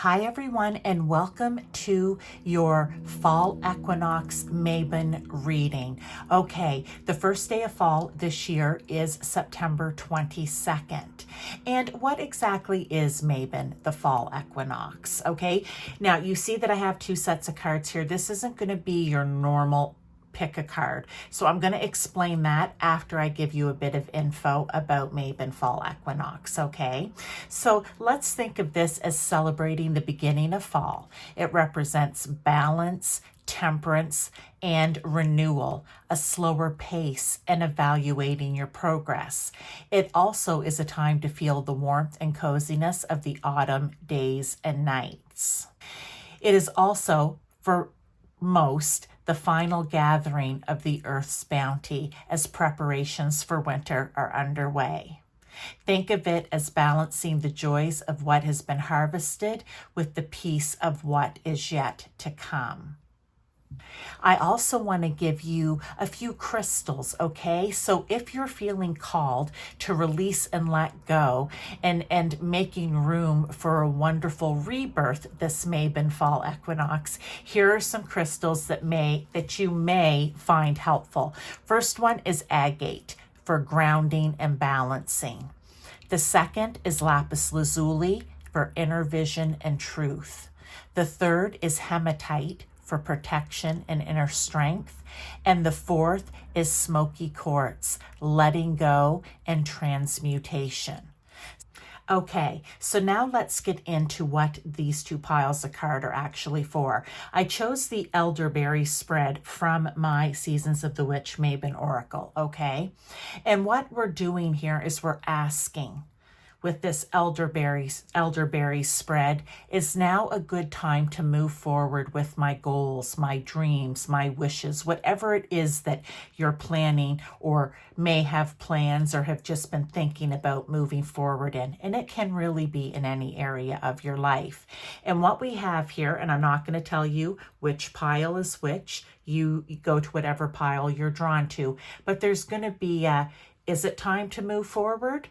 Hi everyone, and welcome to your fall equinox Mabon reading. Okay, the first day of fall this year is September 22nd. And what exactly is Mabon, the fall equinox? Okay, now you see that I have two sets of cards here. This isn't going to be your normal pick a card. So I'm going to explain that after I give you a bit of info about Mabon fall equinox, okay? So let's think of this as celebrating the beginning of fall. It represents balance, temperance, and renewal, a slower pace, and evaluating your progress. It also is a time to feel the warmth and coziness of the autumn days and nights. It is also, for most, the final gathering of the earth's bounty as preparations for winter are underway. Think of it as balancing the joys of what has been harvested with the peace of what is yet to come. I also want to give you a few crystals, okay? So if you're feeling called to release and let go and making room for a wonderful rebirth this Mabon fall equinox, here are some crystals that you may find helpful. First one is agate for grounding and balancing. The second is lapis lazuli for inner vision and truth. The third is hematite for protection and inner strength. And the fourth is smoky quartz, letting go and transmutation. Okay, so now let's get into what these two piles of cards are actually for. I chose the Elderberries spread from my Seasons of the Witch Mabon Oracle, okay? And what we're doing here is we're asking, with this elderberries spread, is now a good time to move forward with my goals, my dreams, my wishes, whatever it is that you're planning or may have plans or have just been thinking about moving forward in. And it can really be in any area of your life. And what we have here, and I'm not going to tell you which pile is which, you go to whatever pile you're drawn to, but there's going to be is it time to move forward?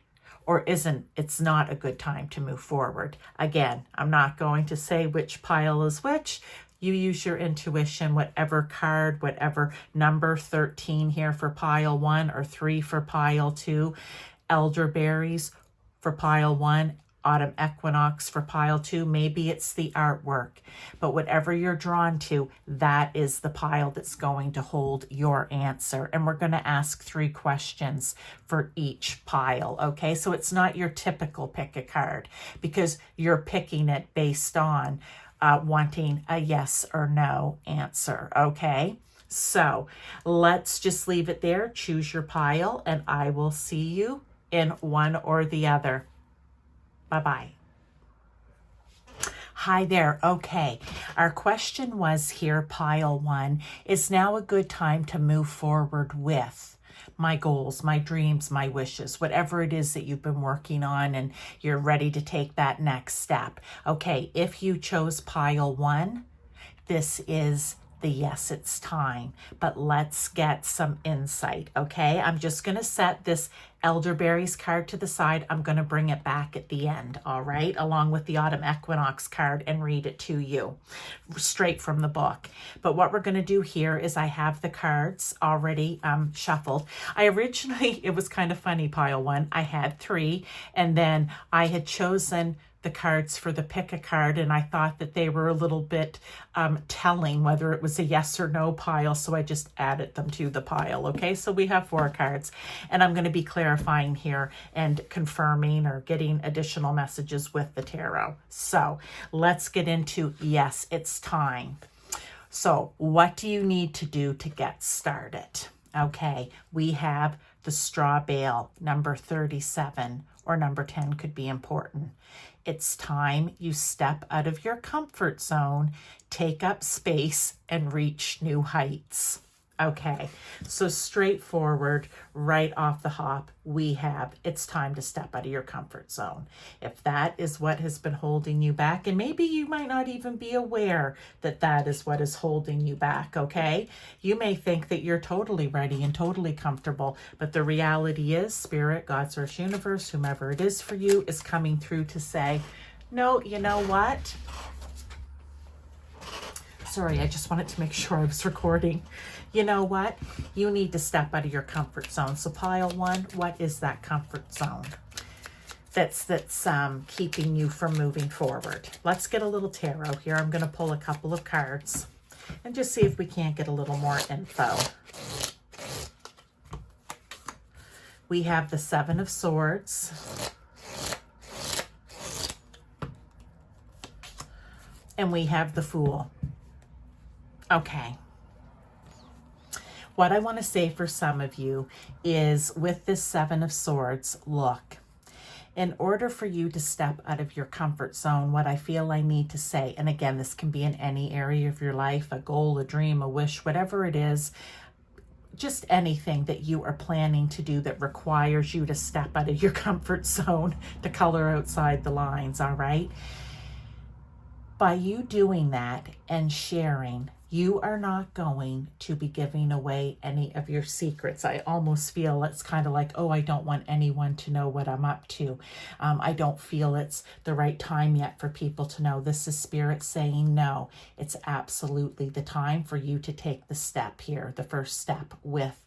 Or it's not a good time to move forward. Again, I'm not going to say which pile is which. You use your intuition, whatever card, whatever number, 13 here for pile 1 or 3 for pile 2, elderberries for pile 1, autumn equinox for pile 2. Maybe it's the artwork, but whatever you're drawn to, that is the pile that's going to hold your answer. And we're going to ask 3 questions for each pile, okay? So it's not your typical pick a card because you're picking it based on wanting a yes or no answer, okay? So let's just leave it there. Choose your pile, and I will see you in one or the other. Bye-bye. Hi there. Okay, our question was here, pile 1, is now a good time to move forward with my goals, my dreams, my wishes, whatever it is that you've been working on and you're ready to take that next step. Okay, if you chose pile 1, this is the yes, it's time. But let's get some insight, okay? I'm just going to set this Elderberries card to the side. I'm going to bring it back at the end, all right, along with the Autumn Equinox card, and read it to you straight from the book. But what we're going to do here is I have the cards already shuffled. It was kind of funny, pile 1. I had 3, and then I had chosen the cards for the pick a card, and I thought that they were a little bit telling whether it was a yes or no pile, so I just added them to the pile. Okay, so we have 4 cards, and I'm going to be clarifying here and confirming or getting additional messages with the tarot. So let's get into yes, it's time. So what do you need to do to get started? Okay, we have the straw bale, number 37, or number 10 could be important. It's time you step out of your comfort zone, take up space, and reach new heights. Okay, so straightforward, right off the hop, we have it's time to step out of your comfort zone. If that is what has been holding you back, and maybe you might not even be aware that that is what is holding you back, okay? You may think that you're totally ready and totally comfortable, but the reality is Spirit, God, Source, Universe, whomever it is for you, is coming through to say, No, you know what? Sorry, I just wanted to make sure I was recording. You know what? You need to step out of your comfort zone. So pile one, what is that comfort zone that's keeping you from moving forward? Let's get a little tarot here. I'm going to pull a couple of cards and just see if we can't get a little more info. We have the Seven of Swords. And we have the Fool. Okay. What I want to say for some of you is with this Seven of Swords, look, in order for you to step out of your comfort zone, what I feel I need to say, and again, this can be in any area of your life, a goal, a dream, a wish, whatever it is, just anything that you are planning to do that requires you to step out of your comfort zone, to color outside the lines, all right? By you doing that and sharing, you are not going to be giving away any of your secrets. I almost feel it's kind of like, oh, I don't want anyone to know what I'm up to. I don't feel it's the right time yet for people to know. This is Spirit saying no. It's absolutely the time for you to take the step here, the first step with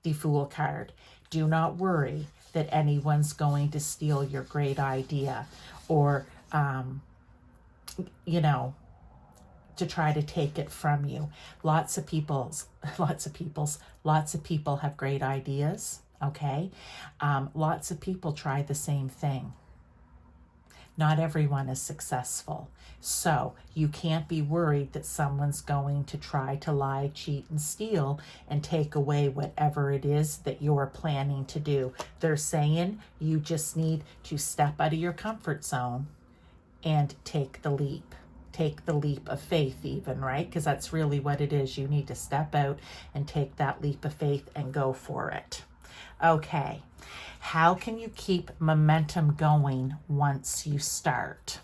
the Fool card. Do not worry that anyone's going to steal your great idea or, you know, to try to take it from you. Lots of people have great ideas, okay? Lots of people try the same thing. Not everyone is successful. So you can't be worried that someone's going to try to lie, cheat, and steal and take away whatever it is that you're planning to do. They're saying you just need to step out of your comfort zone and take the leap. Take the leap of faith even, right? Because that's really what it is. You need to step out and take that leap of faith and go for it. Okay. How can you keep momentum going once you start?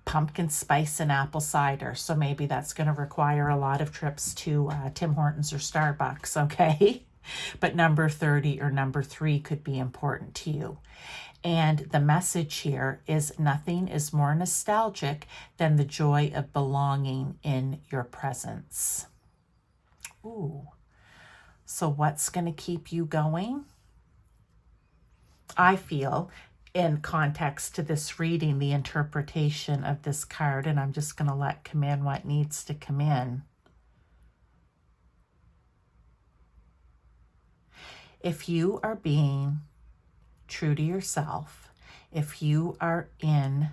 Pumpkin spice and apple cider. So maybe that's going to require a lot of trips to Tim Hortons or Starbucks, okay? But number 30 or number 3 could be important to you. And the message here is nothing is more nostalgic than the joy of belonging in your presence. Ooh. So what's going to keep you going? I feel, in context to this reading, the interpretation of this card, and I'm just going to let come in what needs to come in. If you are being true to yourself, if you are in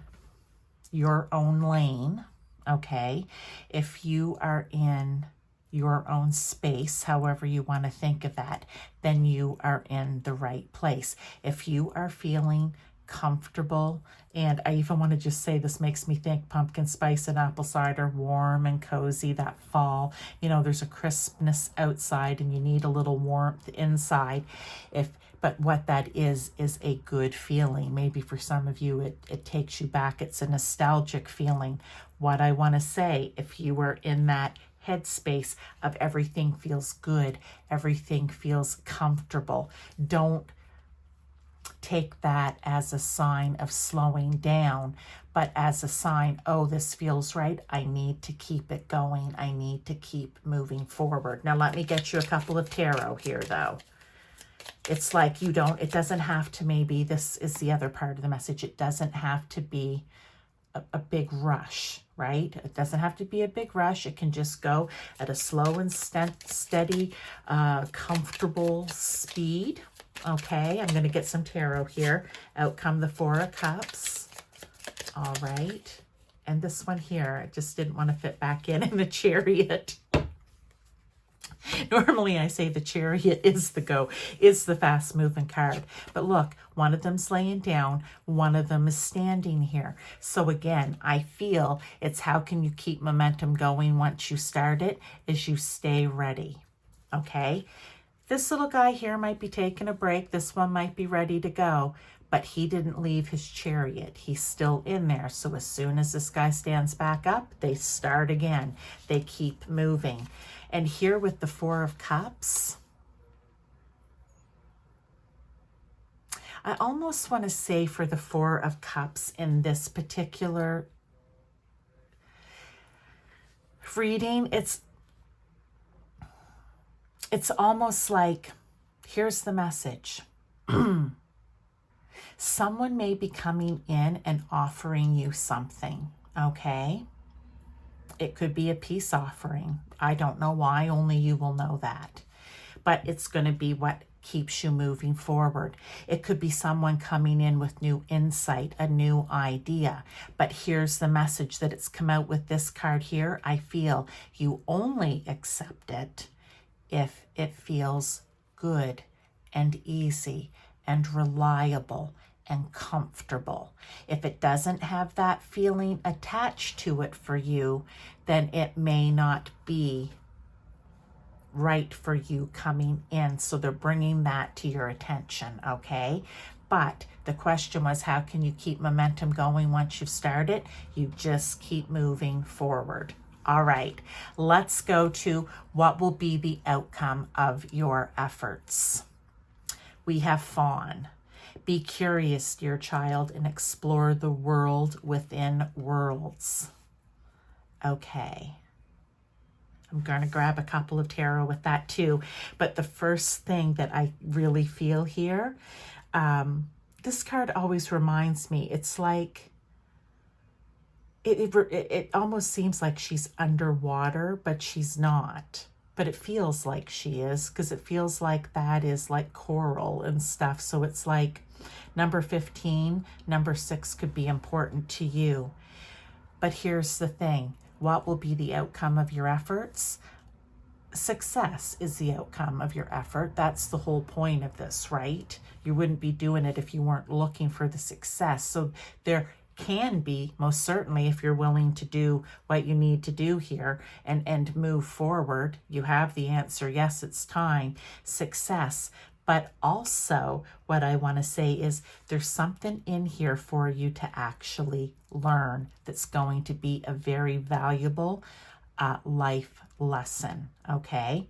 your own lane, okay, if you are in your own space, however you want to think of that, then you are in the right place. If you are feeling comfortable, and I even want to just say this makes me think pumpkin spice and apple cider, warm and cozy, that fall, you know, there's a crispness outside and you need a little warmth inside. But what that is a good feeling. Maybe for some of you, it takes you back. It's a nostalgic feeling. What I want to say, if you were in that headspace of everything feels good, everything feels comfortable, don't take that as a sign of slowing down, but as a sign, oh, this feels right. I need to keep it going. I need to keep moving forward. Now, let me get you a couple of tarot here, though. It's like it doesn't have to, maybe this is the other part of the message. It doesn't have to be a big rush, right? It doesn't have to be a big rush. It can just go at a slow and steady, comfortable speed. Okay, I'm going to get some tarot here. Out come the Four of Cups. All right. And this one here, I just didn't want to fit back in the Chariot. Normally I say the Chariot is the fast moving card. But look, one of them's laying down, one of them is standing here. So again, I feel it's how can you keep momentum going once you start it, is you stay ready. Okay? This little guy here might be taking a break. This one might be ready to go. But he didn't leave his Chariot. He's still in there. So as soon as this guy stands back up, they start again. They keep moving. And here with the Four of Cups, I almost want to say for the Four of Cups in this particular reading, it's almost like, here's the message. Someone may be coming in and offering you something, okay? It could be a peace offering. I don't know why, only you will know that. But it's going to be what keeps you moving forward. It could be someone coming in with new insight, a new idea. But here's the message that it's come out with this card here. I feel you only accept it if it feels good and easy and reliable and comfortable. If it doesn't have that feeling attached to it for you, then it may not be right for you coming in. So they're bringing that to your attention, okay? But the question was, how can you keep momentum going once you've started? You just keep moving forward. All right, let's go to what will be the outcome of your efforts. We have Fawn. Be curious, dear child, and explore the world within worlds. Okay. I'm going to grab a couple of tarot with that too. But the first thing that I really feel here, this card always reminds me, it's like, it almost seems like she's underwater, but she's not. But it feels like she is, because it feels like that is like coral and stuff. So it's like number 15, number 6 could be important to you. But here's the thing. What will be the outcome of your efforts? Success is the outcome of your effort. That's the whole point of this, right? You wouldn't be doing it if you weren't looking for the success. So there can be, most certainly, if you're willing to do what you need to do here and move forward, you have the answer. Yes, it's time. Success. But also what I want to say is there's something in here for you to actually learn that's going to be a very valuable life lesson, okay?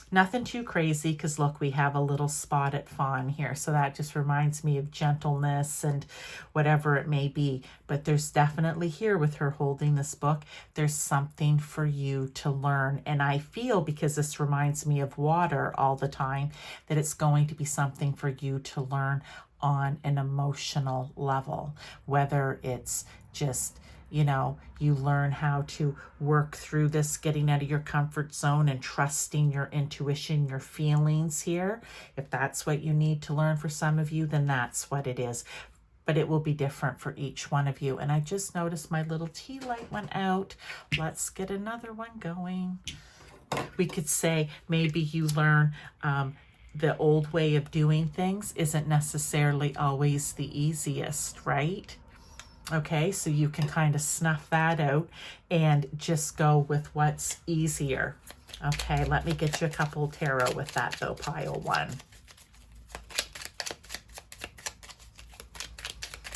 Nothing too crazy, because look, we have a little spotted fawn here. So that just reminds me of gentleness and whatever it may be. But there's definitely here with her holding this book, there's something for you to learn. And I feel, because this reminds me of water all the time, that it's going to be something for you to learn on an emotional level, whether it's just, you know, you learn how to work through this, getting out of your comfort zone and trusting your intuition, your feelings here. If that's what you need to learn for some of you, then that's what it is. But it will be different for each one of you. And I just noticed my little tea light went out. Let's get another one going. We could say maybe you learn the old way of doing things isn't necessarily always the easiest, right? Okay, so you can kind of snuff that out and just go with what's easier. Okay, let me get you a couple tarot with that though, pile one.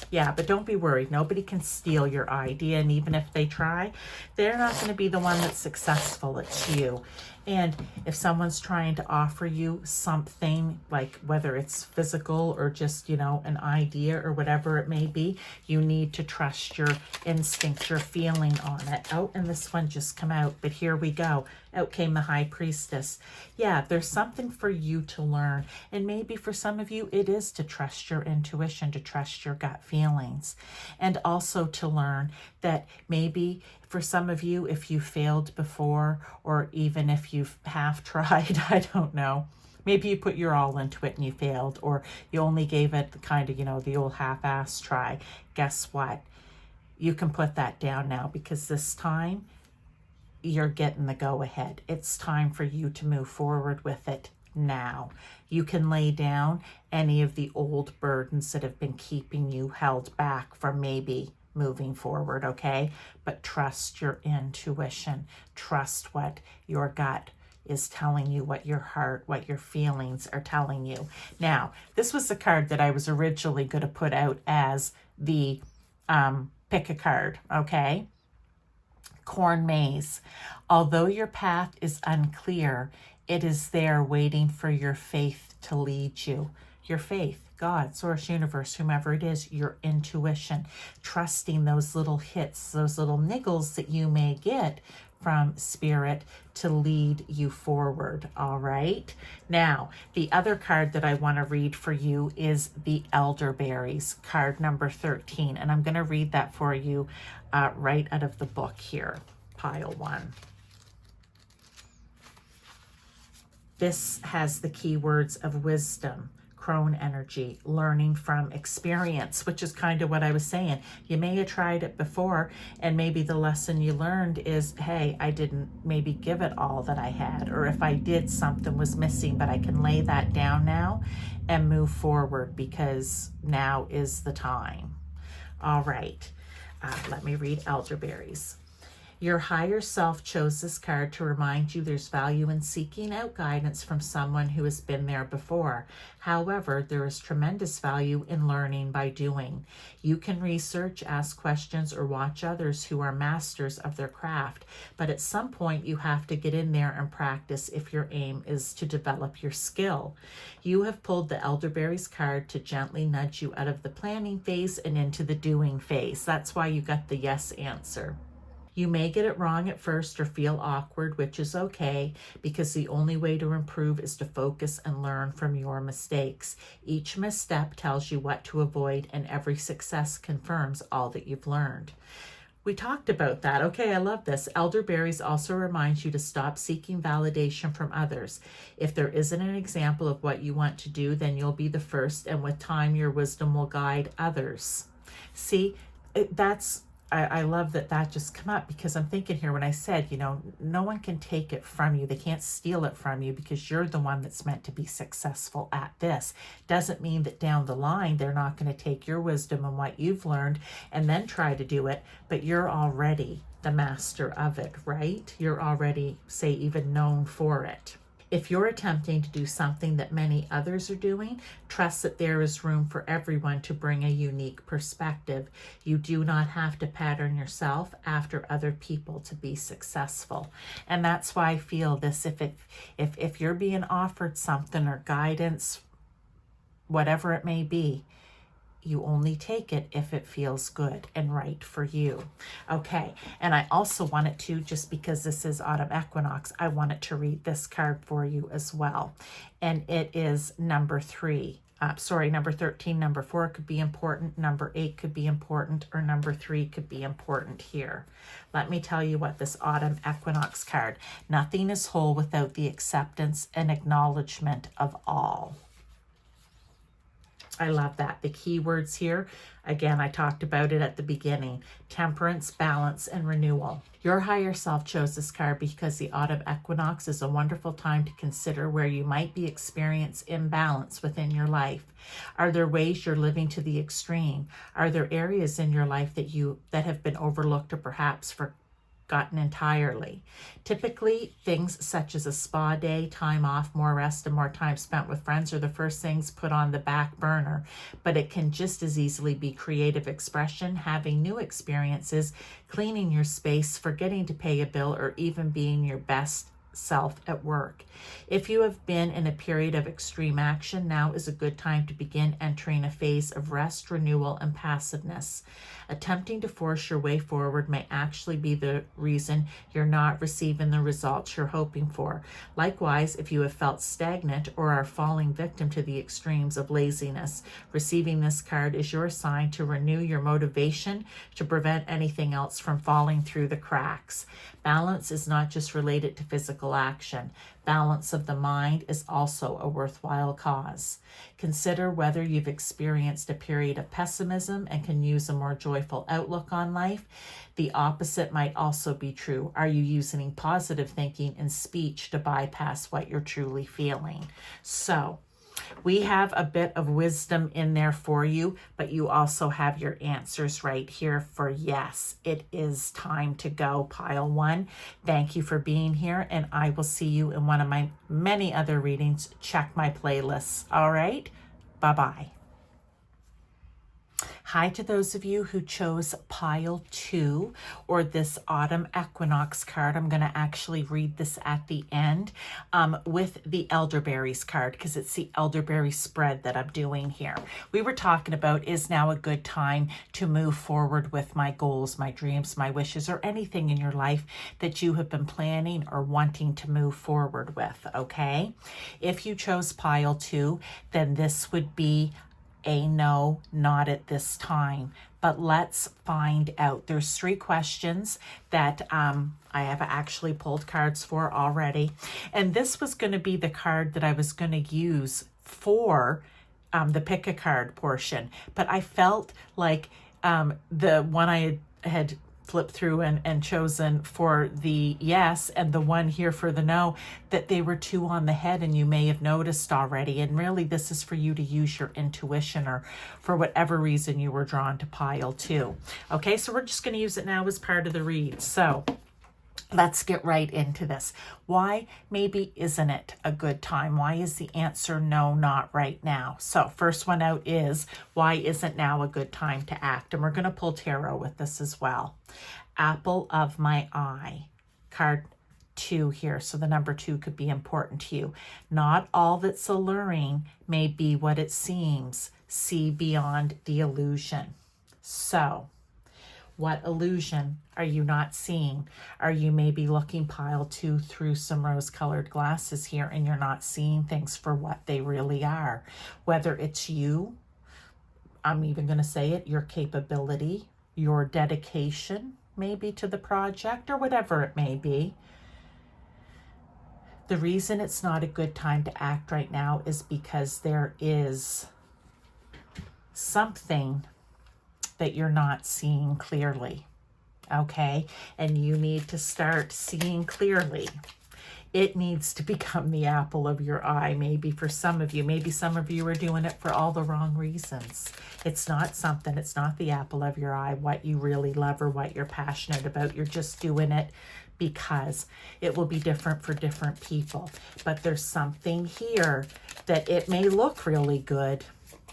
Yeah, but don't be worried. Nobody can steal your idea, and even if they try, they're not going to be the one that's successful. It's you. And if someone's trying to offer you something, like whether it's physical or just, you know, an idea or whatever it may be, you need to trust your instinct, your feeling on it. Oh, and this one just come out, but here we go. Out came the High Priestess. Yeah, there's something for you to learn. And maybe for some of you, it is to trust your intuition, to trust your gut feelings. And also to learn that maybe for some of you, if you failed before, or even if you've half tried, I don't know, maybe you put your all into it and you failed, or you only gave it the kind of, you know, the old half-ass try. Guess what? You can put that down now, because this time you're getting the go-ahead. It's time for you to move forward with it now. You can lay down any of the old burdens that have been keeping you held back from maybe moving forward, okay? But trust your intuition. Trust what your gut is telling you, what your heart, what your feelings are telling you. Now, this was the card that I was originally going to put out as the pick a card, okay? Corn maze. Although your path is unclear, it is there waiting for your faith to lead you. Your faith God, Source, Universe, whomever it is, your intuition, trusting those little hits, those little niggles that you may get from Spirit to lead you forward. All right. Now, the other card that I want to read for you is the Elderberries, card number 13. And I'm going to read that for you right out of the book here, pile 1. This has the keywords of wisdom, crone energy, learning from experience, which is kind of what I was saying. You may have tried it before, and maybe the lesson you learned is, hey, I didn't maybe give it all that I had, or if I did, something was missing, but I can lay that down now and move forward because now is the time. All right, let me read Elderberries. Your higher self chose this card to remind you there's value in seeking out guidance from someone who has been there before. However, there is tremendous value in learning by doing. You can research, ask questions, or watch others who are masters of their craft, but at some point you have to get in there and practice if your aim is to develop your skill. You have pulled the Elderberries card to gently nudge you out of the planning phase and into the doing phase. That's why you got the yes answer. You may get it wrong at first or feel awkward, which is okay, because the only way to improve is to focus and learn from your mistakes. Each misstep tells you what to avoid, and every success confirms all that you've learned. We talked about that. Okay, I love this. Elderberries also reminds you to stop seeking validation from others. If there isn't an example of what you want to do, then you'll be the first, and with time, your wisdom will guide others. See, I love that just come up, because I'm thinking here when I said, you know, no one can take it from you. They can't steal it from you because you're the one that's meant to be successful at this. Doesn't mean that down the line they're not going to take your wisdom and what you've learned and then try to do it, but you're already the master of it, right? You're already, say, even known for it. If you're attempting to do something that many others are doing, trust that there is room for everyone to bring a unique perspective. You do not have to pattern yourself after other people to be successful. And that's why I feel this, if you're being offered something or guidance, whatever it may be, you only take it if it feels good and right for you. Okay, and I also wanted to, just because this is autumn equinox, I wanted to read this card for you as well. And it is number 13. Number 4 could be important, number 8 could be important, or number 3 could be important here. Let me tell you what this autumn equinox card, nothing is whole without the acceptance and acknowledgement of all. I love that. The key words here, again, I talked about it at the beginning: temperance, balance, and renewal. Your higher self chose this card because the autumn equinox is a wonderful time to consider where you might be experiencing imbalance within your life. Are there ways you're living to the extreme? Are there areas in your life that have been overlooked or perhaps forgotten entirely? Typically, things such as a spa day, time off, more rest, and more time spent with friends are the first things put on the back burner, but it can just as easily be creative expression, having new experiences, cleaning your space, forgetting to pay a bill, or even being your best self at work. If you have been in a period of extreme action, now is a good time to begin entering a phase of rest, renewal, and passiveness. Attempting to force your way forward may actually be the reason you're not receiving the results you're hoping for. Likewise, if you have felt stagnant or are falling victim to the extremes of laziness, receiving this card is your sign to renew your motivation to prevent anything else from falling through the cracks. Balance is not just related to physical action. Balance of the mind is also a worthwhile cause. Consider whether you've experienced a period of pessimism and can use a more joyful outlook on life. The opposite might also be true. Are you using positive thinking and speech to bypass what you're truly feeling? So, we have a bit of wisdom in there for you, but you also have your answers right here for yes, it is time to go, pile 1. Thank you for being here, and I will see you in one of my many other readings. Check my playlists. All right, bye-bye. Hi to those of you who chose pile 2 or this autumn equinox card. I'm going to actually read this at the end with the elderberries card because it's the elderberry spread that I'm doing here. We were talking about, is now a good time to move forward with my goals, my dreams, my wishes, or anything in your life that you have been planning or wanting to move forward with, okay? If you chose pile 2, then this would be a no, not at this time. But let's find out. There's 3 questions that I have actually pulled cards for already. And this was going to be the card that I was going to use for the pick a card portion. But I felt like the one I had flipped through and chosen for the yes and the one here for the no, that they were 2 on the head, and you may have noticed already. And really this is for you to use your intuition, or for whatever reason you were drawn to pile 2. Okay, so we're just going to use it now as part of the read. So let's get right into this. Why maybe isn't it a good time? Why is the answer no, not right now? So first one out is, why isn't now a good time to act? And we're going to pull tarot with this as well. Apple of my eye, card 2 here. So the number 2 could be important to you. Not all that's alluring may be what it seems. See beyond the illusion. So what illusion are you not seeing? Are you maybe looking pile 2 through some rose-colored glasses here, and you're not seeing things for what they really are? Whether it's you, I'm even going to say it, your capability, your dedication maybe to the project, or whatever it may be. The reason it's not a good time to act right now is because there is something that you're not seeing clearly, okay? And you need to start seeing clearly. It needs to become the apple of your eye, maybe for some of you. Maybe some of you are doing it for all the wrong reasons. It's not something, it's not the apple of your eye, what you really love or what you're passionate about. You're just doing it because it will be different for different people. But there's something here that it may look really good,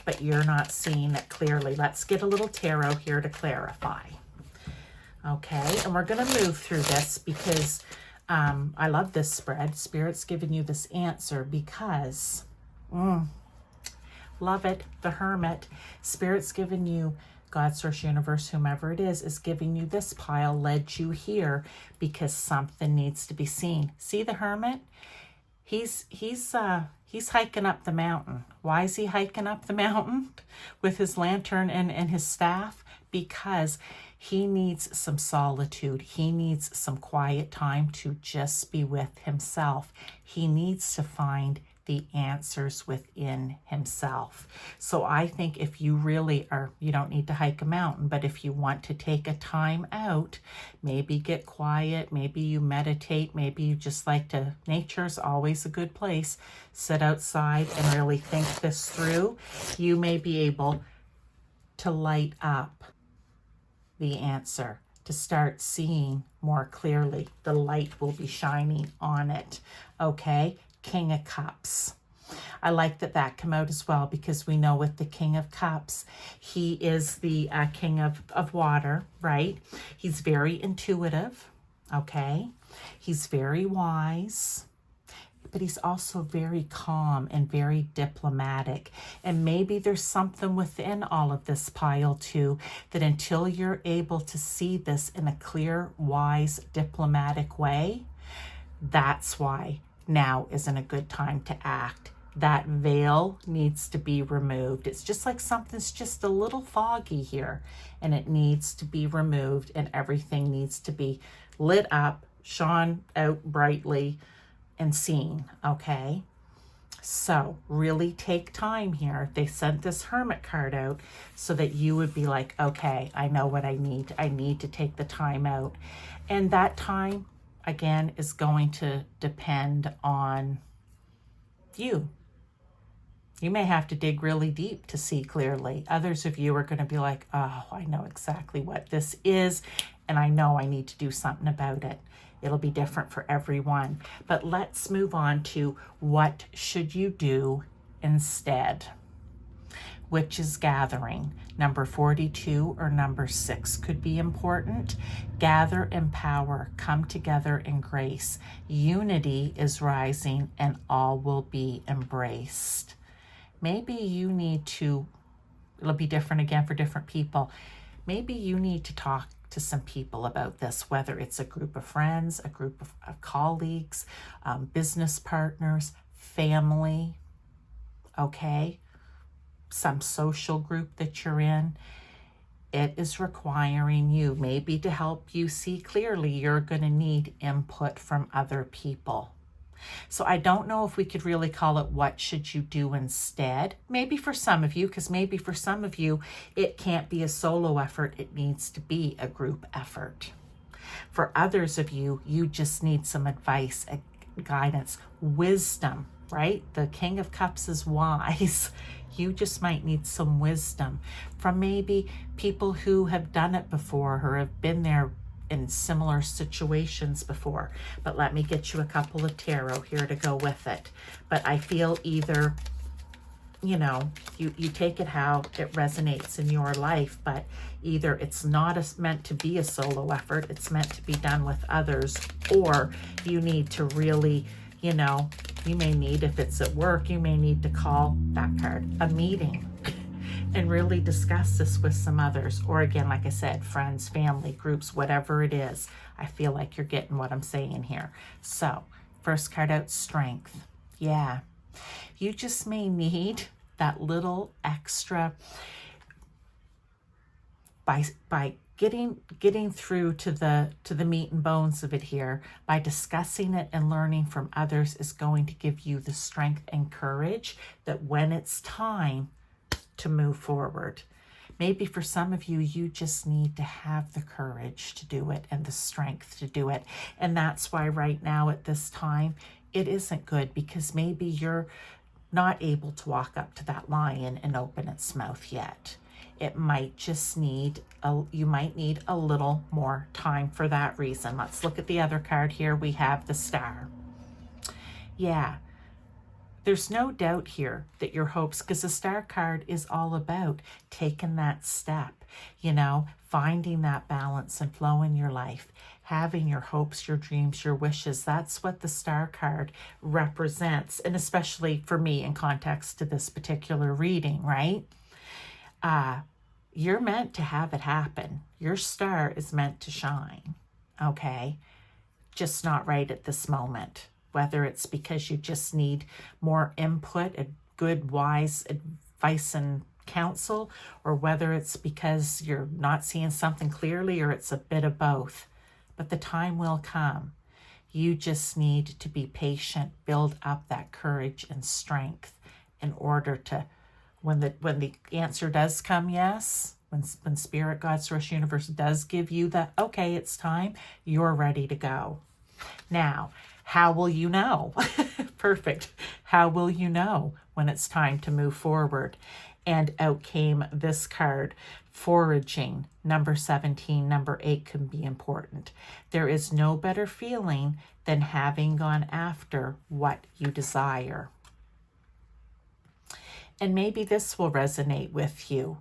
but you're not seeing it clearly. Let's get a little tarot here to clarify. Okay, and we're going to move through this because I love this spread. Spirit's giving you this answer because, love it, the Hermit. Spirit's giving you, God, Source, Universe, whomever it is giving you this pile, led you here because something needs to be seen. See the Hermit? He's hiking up the mountain. Why is he hiking up the mountain with his lantern and his staff? Because he needs some solitude. He needs some quiet time to just be with himself. He needs to find the answers within himself. So I think if you really are, you don't need to hike a mountain, but if you want to take a time out, maybe get quiet, maybe you meditate, maybe you just like to, nature's always a good place, sit outside and really think this through, you may be able to light up the answer, to start seeing more clearly. The light will be shining on it, okay? King of Cups. I like that came out as well, because we know with the King of Cups, he is the king of water, right? He's very intuitive, okay? He's very wise, but he's also very calm and very diplomatic. And maybe there's something within all of this pile too, that until you're able to see this in a clear, wise, diplomatic way, that's why now isn't a good time to act. That veil needs to be removed. It's just like something's just a little foggy here, and it needs to be removed, and everything needs to be lit up, shone out brightly, and seen, okay? So really take time here. They sent this Hermit card out so that you would be like, okay, I know what I need. I need to take the time out. And that time, again, is going to depend on you. You may have to dig really deep to see clearly. Others of you are going to be like, oh, I know exactly what this is, and I know I need to do something about it. It'll be different for everyone. But let's move on to what should you do instead. which is gathering. Number 42 or number 6 could be important. Gather in power, come together in grace. Unity is rising and all will be embraced. Maybe you need to, it'll be different again for different people. Maybe you need to talk to some people about this, whether it's a group of friends, a group of colleagues, business partners, family, okay? Some social group that you're in. It is requiring you, maybe to help you see clearly, you're going to need input from other people. So I don't know if we could really call it what should you do instead. Maybe for some of you, because maybe for some of you, it can't be a solo effort. It needs to be a group effort. For others of you, you just need some advice, guidance, wisdom, right? The King of Cups is wise. You just might need some wisdom from maybe people who have done it before or have been there in similar situations before. But let me get you a couple of tarot here to go with it. But I feel either, you know, you take it how it resonates in your life, but either it's not meant to be a solo effort, it's meant to be done with others, or you need to really, you know, you may need, if it's at work, you may need to call that card a meeting and really discuss this with some others. Or again, like I said, friends, family, groups, whatever it is. I feel like you're getting what I'm saying here. So first card out, strength. Yeah, you just may need that little extra by getting through to the meat and bones of it here, by discussing it and learning from others is going to give you the strength and courage that when it's time to move forward. Maybe for some of you, you just need to have the courage to do it and the strength to do it. And that's why right now at this time, it isn't good, because maybe you're not able to walk up to that lion and open its mouth yet. It might just need, you might need a little more time for that reason. Let's look at the other card here. We have the Star. Yeah. There's no doubt here that your hopes, because the Star card is all about taking that step, you know, finding that balance and flow in your life, having your hopes, your dreams, your wishes. That's what the Star card represents. And especially for me in context to this particular reading, right? You're meant to have it happen. Your star is meant to shine, okay? Just not right at this moment. Whether it's because you just need more input, a good, wise advice and counsel, or whether it's because you're not seeing something clearly, or it's a bit of both. But the time will come. You just need to be patient, build up that courage and strength in order to, when the answer does come, yes, when Spirit, God, Source, Universe does give you that, okay, it's time, you're ready to go. Now, how will you know? Perfect. How will you know when it's time to move forward? And out came this card, foraging. Number 17, number 8 can be important. There is no better feeling than having gone after what you desire. And maybe this will resonate with you.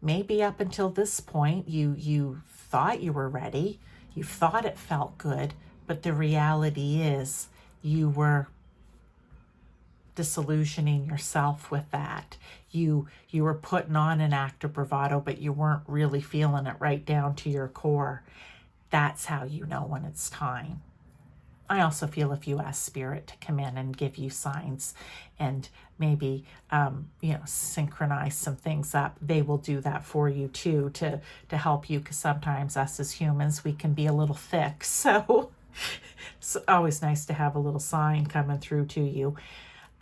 Maybe up until this point, you thought you were ready. You thought it felt good. But the reality is you were disillusioning yourself with that. You were putting on an act of bravado, but you weren't really feeling it right down to your core. That's how you know when it's time. I also feel if you ask Spirit to come in and give you signs and maybe, synchronize some things up, they will do that for you too, to help you, because sometimes us as humans, we can be a little thick. So it's always nice to have a little sign coming through to you,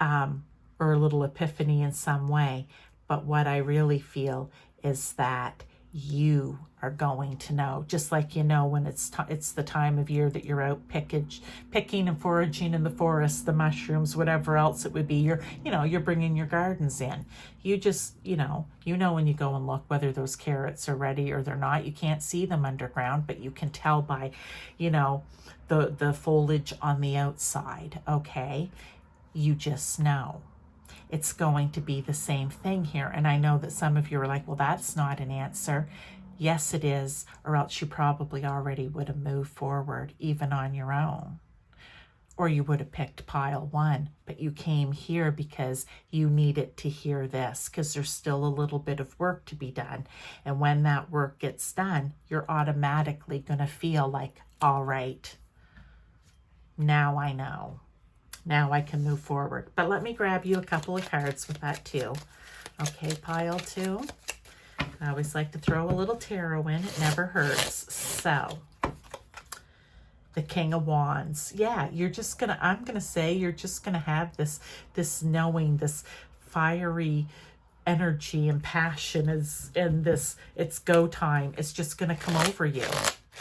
or a little epiphany in some way. But what I really feel is that you are going to know, just like you know when it's the time of year that you're out picking and foraging in the forest, the mushrooms, whatever else it would be. You're bringing your gardens in. You just, you know when you go and look whether those carrots are ready or they're not. You can't see them underground, but you can tell by, the foliage on the outside. Okay, you just know. it's going to be the same thing here. And I know that some of you are like, well, that's not an answer. Yes, it is, or else you probably already would have moved forward even on your own. Or you would have picked pile 1, but you came here because you needed to hear this, because there's still a little bit of work to be done. And when that work gets done, you're automatically going to feel like, all right, now I know. Now I can move forward. But let me grab you a couple of cards with that too. Okay, pile 2. I always like to throw a little tarot in. It never hurts. So, the King of Wands. Yeah, you're just going to, I'm going to say you're just going to have this knowing, this fiery energy and passion is in this, it's go time. It's just going to come over you.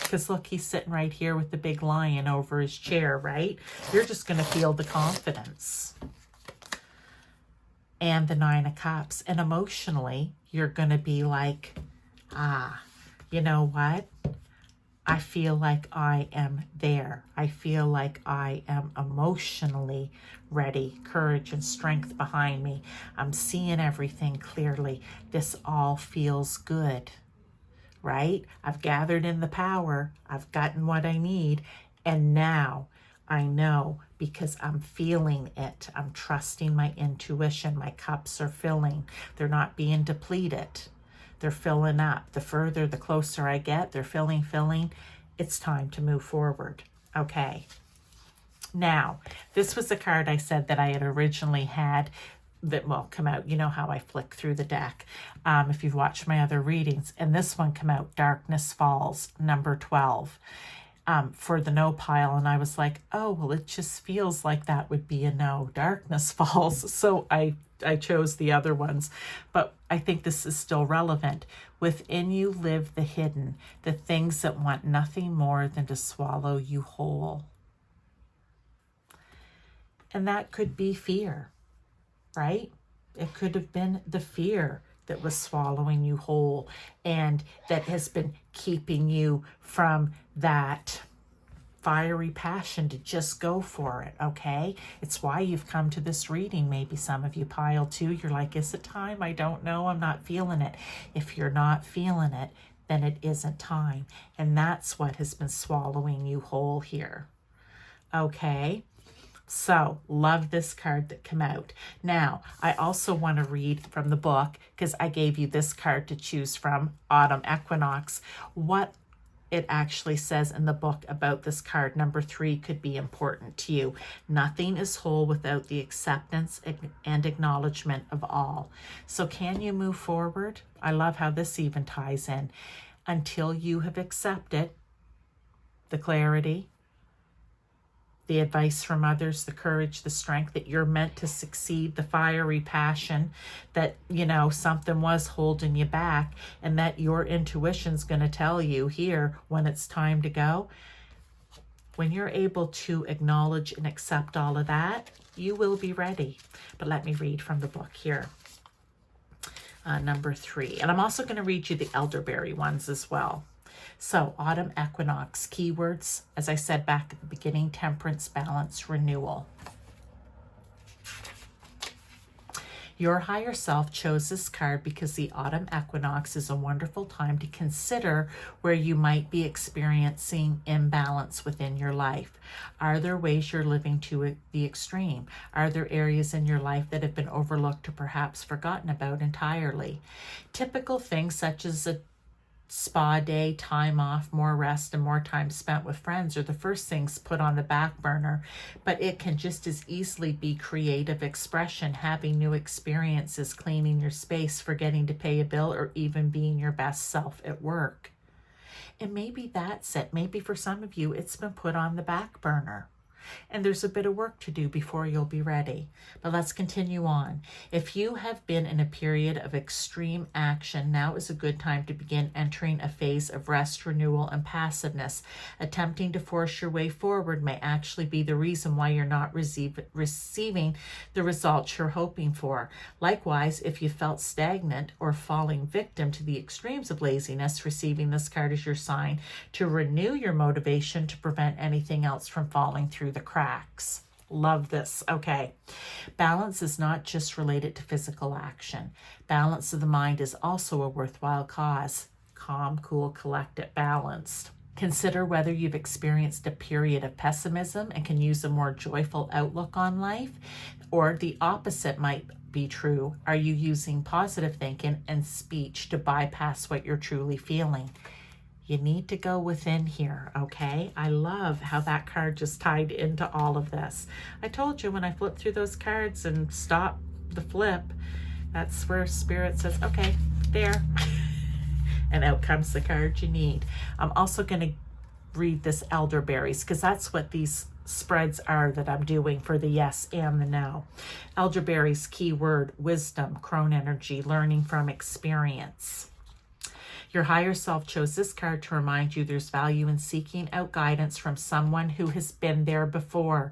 Because look, he's sitting right here with the big lion over his chair, right? You're just going to feel the confidence. And the 9 of Cups. And emotionally, you're going to be like, you know what? I feel like I am there. I feel like I am emotionally ready. Courage and strength behind me. I'm seeing everything clearly. This all feels good, right? I've gathered in the power. I've gotten what I need. And now I know because I'm feeling it. I'm trusting my intuition. My cups are filling. They're not being depleted. They're filling up. The further, the closer I get, they're filling. It's time to move forward. Okay. Now, this was the card I said that I had originally had that will come out. You know how I flick through the deck if you've watched my other readings. And this one come out, Darkness Falls, number 12. For the no pile, and I was like, oh, well, it just feels like that would be a no. Darkness Falls. So I chose the other ones, but I think this is still relevant. Within you live the hidden, the things that want nothing more than to swallow you whole. And that could be fear, right? It could have been the fear that was swallowing you whole and that has been keeping you from that fiery passion to just go for it, okay? It's why you've come to this reading. Maybe some of you pile 2, you're like, is it time? I don't know. I'm not feeling it. If you're not feeling it, then it isn't time. And that's what has been swallowing you whole here, okay? So, love this card that came out. Now, I also want to read from the book, because I gave you this card to choose from, Autumn Equinox, what it actually says in the book about this card. Number 3 could be important to you. Nothing is whole without the acceptance and acknowledgement of all. So can you move forward? I love how this even ties in. Until you have accepted the clarity, the advice from others, the courage, the strength that you're meant to succeed, the fiery passion that, you know, something was holding you back, and that your intuition's going to tell you here when it's time to go. When you're able to acknowledge and accept all of that, you will be ready. But let me read from the book here. Number 3. And I'm also going to read you the elderberry ones as well. So, autumn equinox, keywords, as I said back at the beginning, temperance, balance, renewal. Your higher self chose this card because the autumn equinox is a wonderful time to consider where you might be experiencing imbalance within your life. Are there ways you're living to the extreme? Are there areas in your life that have been overlooked or perhaps forgotten about entirely? Typical things such as a spa day, time off, more rest, and more time spent with friends are the first things put on the back burner, but it can just as easily be creative expression, having new experiences, cleaning your space, forgetting to pay a bill, or even being your best self at work. And maybe that's it. Maybe for some of you, it's been put on the back burner. And there's a bit of work to do before you'll be ready. But let's continue on. If you have been in a period of extreme action, now is a good time to begin entering a phase of rest, renewal, and passiveness. Attempting to force your way forward may actually be the reason why you're not receiving the results you're hoping for. Likewise, if you felt stagnant or falling victim to the extremes of laziness, receiving this card is your sign to renew your motivation to prevent anything else from falling through the cracks. Love this. Okay. Balance is not just related to physical action. Balance of the mind is also a worthwhile cause. Calm, cool, collected, balanced. Consider whether you've experienced a period of pessimism and can use a more joyful outlook on life, or the opposite might be true. Are you using positive thinking and speech to bypass what you're truly feeling? You need to go within here, okay? I love how that card just tied into all of this. I told you when I flipped through those cards and stopped the flip, that's where Spirit says, okay, there. And out comes the card you need. I'm also going to read this Elderberries because that's what these spreads are that I'm doing for the yes and the no. Elderberries, keyword, wisdom, crone energy, learning from experience. Your higher self chose this card to remind you there's value in seeking out guidance from someone who has been there before.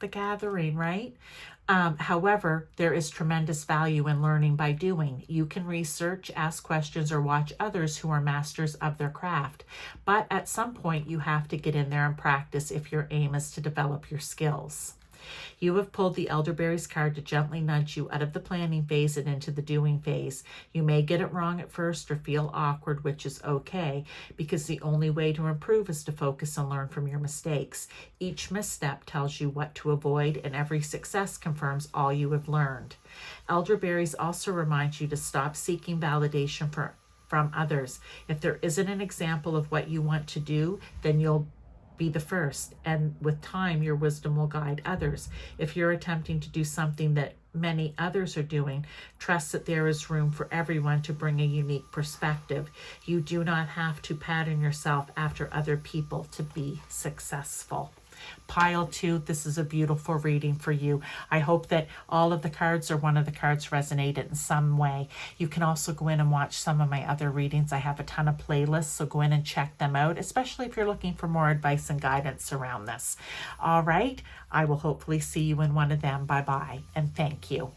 The gathering, right? However, there is tremendous value in learning by doing. You can research, ask questions, or watch others who are masters of their craft. But at some point, you have to get in there and practice if your aim is to develop your skills. You have pulled the Elderberries card to gently nudge you out of the planning phase and into the doing phase. You may get it wrong at first or feel awkward, which is okay, because the only way to improve is to focus and learn from your mistakes. Each misstep tells you what to avoid, and every success confirms all you have learned. Elderberries also reminds you to stop seeking validation from others. If there isn't an example of what you want to do, then you'll be the first, and with time your wisdom will guide others. If you're attempting to do something that many others are doing, trust that there is room for everyone to bring a unique perspective. You do not have to pattern yourself after other people to be successful. Pile 2, this is a beautiful reading for you. I hope that all of the cards or one of the cards resonated in some way. You can also go in and watch some of my other readings. I have a ton of playlists, so go in and check them out, especially if you're looking for more advice and guidance around this. All right, I will hopefully see you in one of them. Bye-bye, and thank you.